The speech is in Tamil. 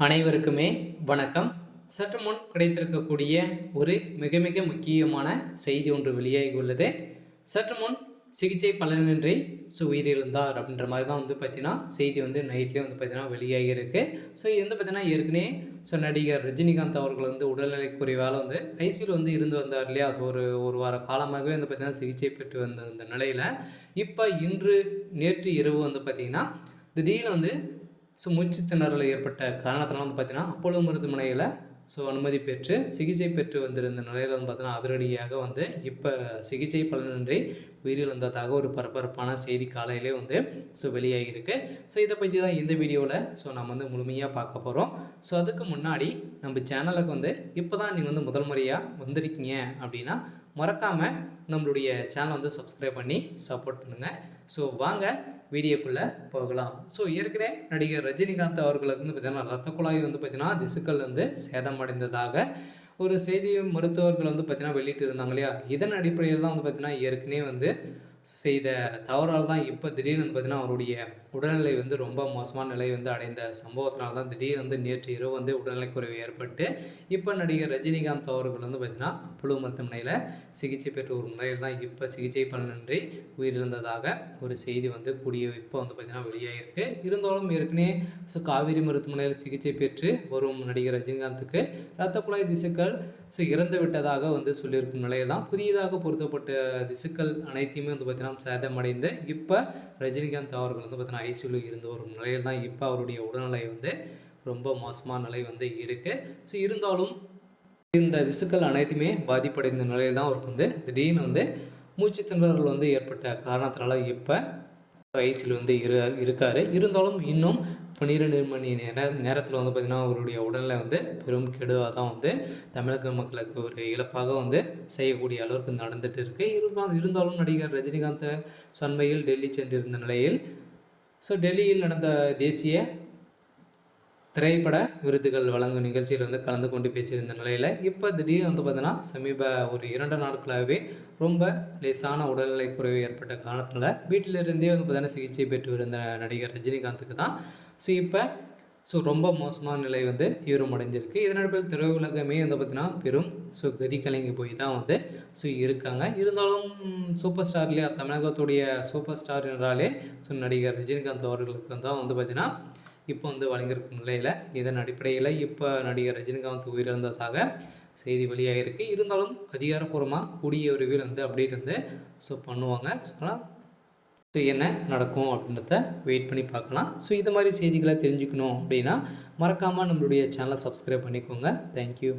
அனைவருக்குமே வணக்கம். சற்று முன் கிடைத்திருக்கக்கூடிய ஒரு மிக மிக முக்கியமான செய்தி ஒன்று வெளியாகி உள்ளது. சற்று முன் சிகிச்சை பலனின்றி உயிரிழந்தார் அப்படின்ற மாதிரி தான் பார்த்தீங்கன்னா செய்தி நைட்லேயே பார்த்தீங்கன்னா வெளியாகி இருக்கு. இது பார்த்தீங்கன்னா ஏற்கனவே நடிகர் ரஜினிகாந்த் அவர்கள் உடல்நிலை குறைவால் ஐசியூவில் இருந்து வந்தார் இல்லையா. ஒரு வார காலமாகவே பார்த்தீங்கன்னா சிகிச்சை பெற்று வந்த இந்த நிலையில் இப்போ நேற்று இரவு பார்த்தீங்கன்னா திடீர்னு மூச்சு திணறல் ஏற்பட்ட காரணத்தினால பார்த்தீங்கன்னா அப்போலோ மருத்துவமனையில் அனுமதி பெற்று சிகிச்சை பெற்று வந்திருந்த நிலையில் பார்த்தீங்கன்னா அதிரடியாக இப்போ சிகிச்சை பலனின்றி உயிரிழந்ததாக ஒரு பரபரப்பான செய்தி காலையிலே வெளியாகிருக்கு. இதை பற்றி தான் இந்த வீடியோவில் நம்ம முழுமையாக பார்க்க போகிறோம். அதுக்கு முன்னாடி நம்ம சேனலுக்கு இப்போ தான் நீங்கள் முதல் முறையாக வந்திருக்கீங்க அப்படின்னா மறக்காமல் நம்மளுடைய சேனலை சப்ஸ்கிரைப் பண்ணி சப்போர்ட் பண்ணுங்கள். வாங்க வீடியோக்குள்ளே போகலாம். ஏற்கனவே நடிகர் ரஜினிகாந்த் அவர்களுக்கு பார்த்தீங்கன்னா ரத்த குழாய் பார்த்தீங்கன்னா திசுக்கள் சேதமடைந்ததாக ஒரு செய்தி மருத்துவர்கள் பார்த்தீங்கன்னா வெளியிட்டு இருந்தாங்க இல்லையா. இதன் அடிப்படையில் தான் பார்த்தீங்கன்னா ஏற்கனவே செய்த தவறால் தான் இப்போ திடீர்னு பார்த்தீங்கன்னா அவருடைய உடல்நிலை ரொம்ப மோசமான நிலை அடைந்த சம்பவத்தினால தான் திடீர்னு நேற்று இரவு உடல்நிலை குறைவு ஏற்பட்டு இப்போ நடிகர் ரஜினிகாந்த் அவர்கள் பார்த்தீங்கன்னா அப்போலோ மருத்துவமனையில் சிகிச்சை பெற்ற ஒரு நிலையில் தான் இப்போ சிகிச்சை பலனின்றி உயிரிழந்ததாக ஒரு செய்தி கூடிய இப்போ பார்த்தீங்கன்னா வெளியாகிருக்கு. இருந்தாலும் ஏற்கனவே காவேரி மருத்துவமனையில் சிகிச்சை பெற்று வரும் நடிகர் ரஜினிகாந்துக்கு இரத்த குழாய் திசுக்கள் இறந்து விட்டதாக சொல்லியிருக்கும் நிலையில் தான் புதியதாக பொருத்தப்பட்ட திசுக்கள் அனைத்தையுமே பார்த்தீங்கன்னா சேதமடைந்து இப்போ ரஜினிகாந்த் அவர்கள் பார்த்தீங்கன்னா ஐசியூவில் இருந்த ஒரு நிலையில் தான் இப்போ அவருடைய உடல்நிலை ரொம்ப மோசமான நிலை இருக்குது. இருந்தாலும் இந்த திசுக்கள் அனைத்துமே பாதிப்படைந்த நிலையில் தான் அவருக்கு திடீர்னு மூச்சு திணறல் ஏற்பட்ட காரணத்தினால இப்போ ஐசியூவில் இருக்கார். இருந்தாலும் இன்னும் 12 மணி நேரத்தில் பார்த்திங்கன்னா அவருடைய உடல்நிலை பெரும் கெடுவாக தான் தமிழக மக்களுக்கு ஒரு இழப்பாக செய்யக்கூடிய அளவுக்கு நடந்துட்டு இருக்குது. இருந்தாலும் நடிகர் ரஜினிகாந்த் அண்மையில் டெல்லி சென்றிருந்த நிலையில் டெல்லியில் நடந்த தேசிய திரைப்பட விருதுகள் வழங்கும் நிகழ்ச்சியில் கலந்து கொண்டு பேசியிருந்த நிலையில் இப்போ திடீர்னு பார்த்தீங்கன்னா சமீப ஒரு 2 நாட்களாகவே ரொம்ப லேசான உடல்நிலை குறைவு ஏற்பட்ட காரணத்தினால வீட்டிலிருந்தே பார்த்தீங்கன்னா சிகிச்சை பெற்று இருந்த நடிகர் ரஜினிகாந்துக்கு தான் இப்போ ரொம்ப மோசமான நிலை தீவிரமடைஞ்சிருக்கு. இதனடிப்படையில் திரையுலகமே பார்த்தீங்கன்னா பெரும் கதி கலங்கி போய் தான் இருக்காங்க. இருந்தாலும் சூப்பர் ஸ்டார் இல்லையா, தமிழகத்துடைய சூப்பர் ஸ்டார் என்றாலே நடிகர் ரஜினிகாந்த் அவர்களுக்கு தான் பார்த்தீங்கன்னா இப்போ வழங்கியிருக்கும் நிலையில் இதன் அடிப்படையில் இப்போ நடிகர் ரஜினிகாந்த் உயிரிழந்ததாக செய்தி வெளியாகிருக்கு. இருந்தாலும் அதிகாரப்பூர்வமாக கூடிய விரைவில் அப்டேட் பண்ணுவாங்க. என்ன நடக்கும் அப்படின்றத வெயிட் பண்ணி பார்க்கலாம். இது மாதிரி செய்திகளை தெரிஞ்சுக்கணும் அப்படின்னா மறக்காமல் நம்மளுடைய சேனலை சப்ஸ்கிரைப் பண்ணிக்கோங்க. தேங்க்யூ.